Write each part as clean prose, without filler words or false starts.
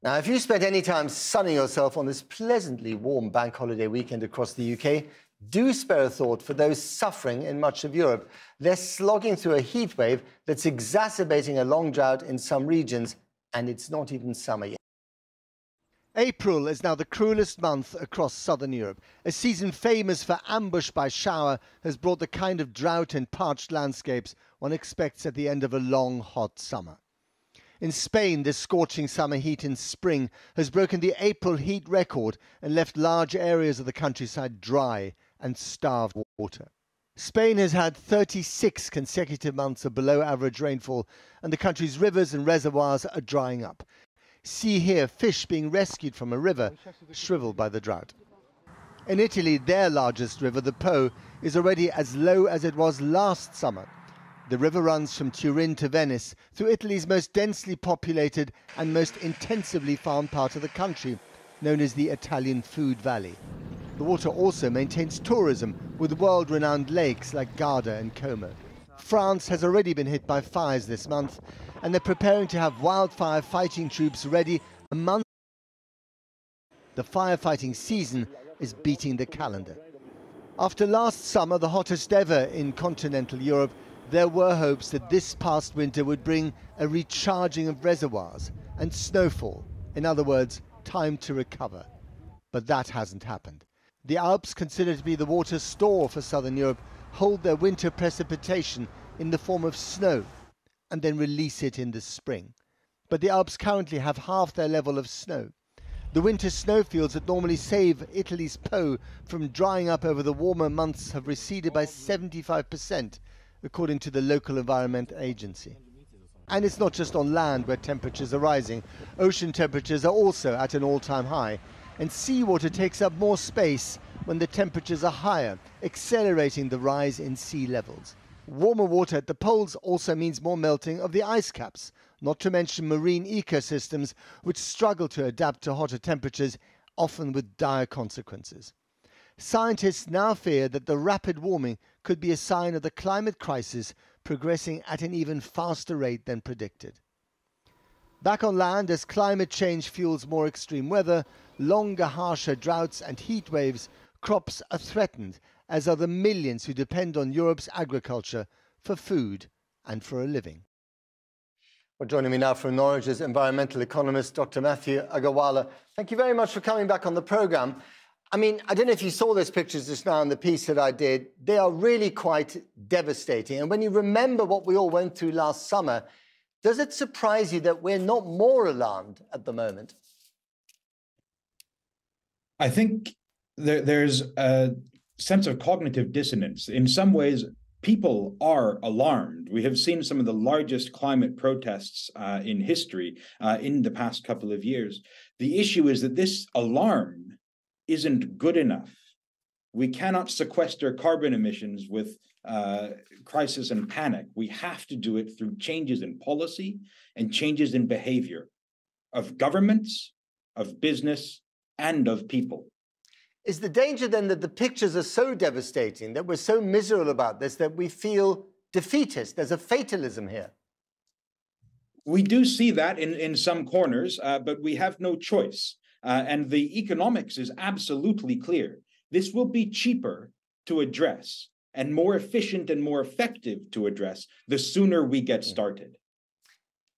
Now, if you spent any time sunning yourself on this pleasantly warm bank holiday weekend across the UK, do spare a thought for those suffering in much of Europe. They're slogging through a heat wave that's exacerbating a long drought in some regions, and it's not even summer yet. April is now the cruelest month across southern Europe. A season famous for ambush by shower has brought the kind of drought and parched landscapes one expects at the end of a long, hot summer. In Spain, this scorching summer heat in spring has broken the April heat record and left large areas of the countryside dry and starved of water. Spain has had 36 consecutive months of below average rainfall, and the country's rivers and reservoirs are drying up. See here fish being rescued from a river shriveled by the drought. In Italy, their largest river, the Po, is already as low as it was last summer. The river runs from Turin to Venice through Italy's most densely populated and most intensively farmed part of the country, known as the Italian Food Valley. The water also maintains tourism with world-renowned lakes like Garda and Como. France has already been hit by fires this month, and they're preparing to have wildfire fighting troops ready a month. The firefighting season is beating the calendar. After last summer, the hottest ever in continental Europe, there were hopes that this past winter would bring a recharging of reservoirs and snowfall, in other words, time to recover. But that hasn't happened. The Alps, considered to be the water store for southern Europe, hold their winter precipitation in the form of snow and then release it in the spring. But the Alps currently have half their level of snow. The winter snowfields that normally save Italy's Po from drying up over the warmer months have receded by 75%, according to the local environment agency. And it's not just on land where temperatures are rising. Ocean temperatures are also at an all-time high, and seawater takes up more space when the temperatures are higher, accelerating the rise in sea levels. Warmer water at the poles also means more melting of the ice caps, not to mention marine ecosystems which struggle to adapt to hotter temperatures, often with dire consequences. Scientists now fear that the rapid warming could be a sign of the climate crisis progressing at an even faster rate than predicted. Back on land, as climate change fuels more extreme weather, longer, harsher droughts and heat waves, crops are threatened, as are the millions who depend on Europe's agriculture for food and for a living. Well, joining me now from Norwich is environmental economist Dr. Matthew Agarwala. Thank you very much for coming back on the programme. I mean, I don't know if you saw those pictures just now in the piece that I did. They are really quite devastating. And when you remember what we all went through last summer, does it surprise you that we're not more alarmed at the moment? I think there's a sense of cognitive dissonance. In some ways, people are alarmed. We have seen some of the largest climate protests in history in the past couple of years. The issue is that this alarm isn't good enough. We cannot sequester carbon emissions with crisis and panic. We have to do it through changes in policy and changes in behavior of governments, of business, and of people. Is the danger then that the pictures are so devastating, that we're so miserable about this, that we feel defeatist? There's a fatalism here. We do see that in some corners, but we have no choice. And the economics is absolutely clear. This will be cheaper to address and more efficient and more effective to address the sooner we get started.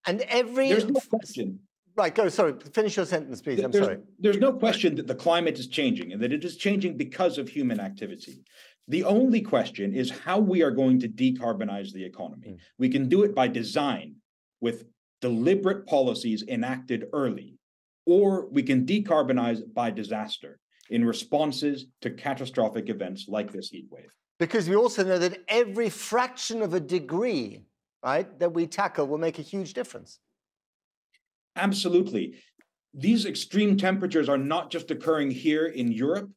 And there's no question. Right, go, sorry, finish your sentence, please. Sorry. There's no question that the climate is changing and that it is changing because of human activity. The only question is how we are going to decarbonize the economy. We can do it by design with deliberate policies enacted early, or we can decarbonize by disaster in responses to catastrophic events like this heat wave. Because we also know that every fraction of a degree, right, that we tackle will make a huge difference. Absolutely. These extreme temperatures are not just occurring here in Europe,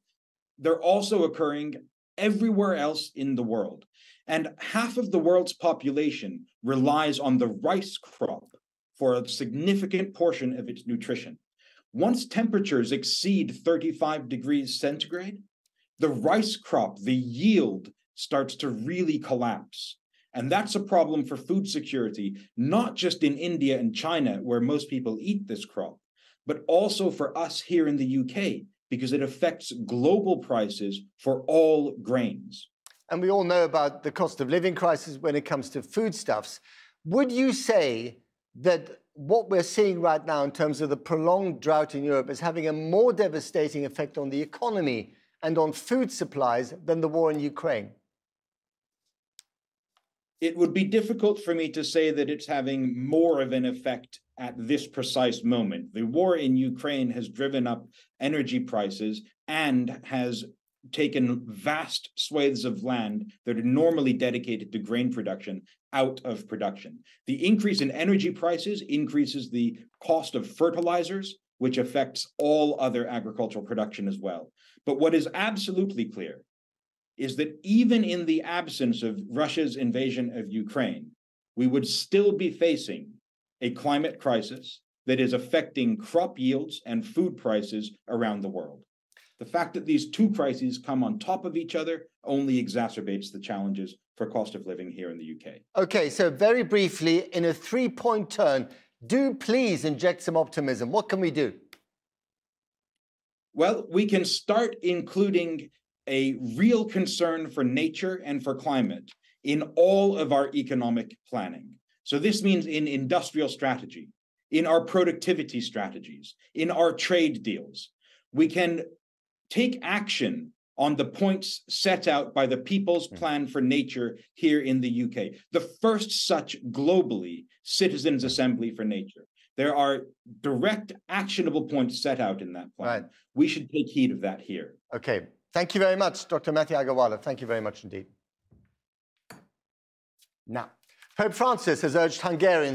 they're also occurring everywhere else in the world. And half of the world's population relies on the rice crop for a significant portion of its nutrition. Once temperatures exceed 35 degrees centigrade, the rice crop, the yield, starts to really collapse. And that's a problem for food security, not just in India and China, where most people eat this crop, but also for us here in the UK, because it affects global prices for all grains. And we all know about the cost of living crisis when it comes to foodstuffs. Would you say that what we're seeing right now in terms of the prolonged drought in Europe is having a more devastating effect on the economy and on food supplies than the war in Ukraine? It would be difficult for me to say that it's having more of an effect at this precise moment. The war in Ukraine has driven up energy prices and has taken vast swathes of land that are normally dedicated to grain production out of production. The increase in energy prices increases the cost of fertilizers, which affects all other agricultural production as well. But what is absolutely clear is that even in the absence of Russia's invasion of Ukraine, we would still be facing a climate crisis that is affecting crop yields and food prices around the world. The fact that these two crises come on top of each other only exacerbates the challenges for cost of living here in the UK. Okay, so very briefly, in a three-point turn, do please inject some optimism. What can we do? Well, we can start including a real concern for nature and for climate in all of our economic planning. So this means in industrial strategy, in our productivity strategies, in our trade deals. We can take action on the points set out by the People's Plan for Nature here in the UK, the first such globally Citizens' Assembly for Nature. There are direct actionable points set out in that plan. Right. We should take heed of that here. Okay. Thank you very much, Dr. Matthew Agarwala. Thank you very much indeed. Now, Pope Francis has urged Hungarians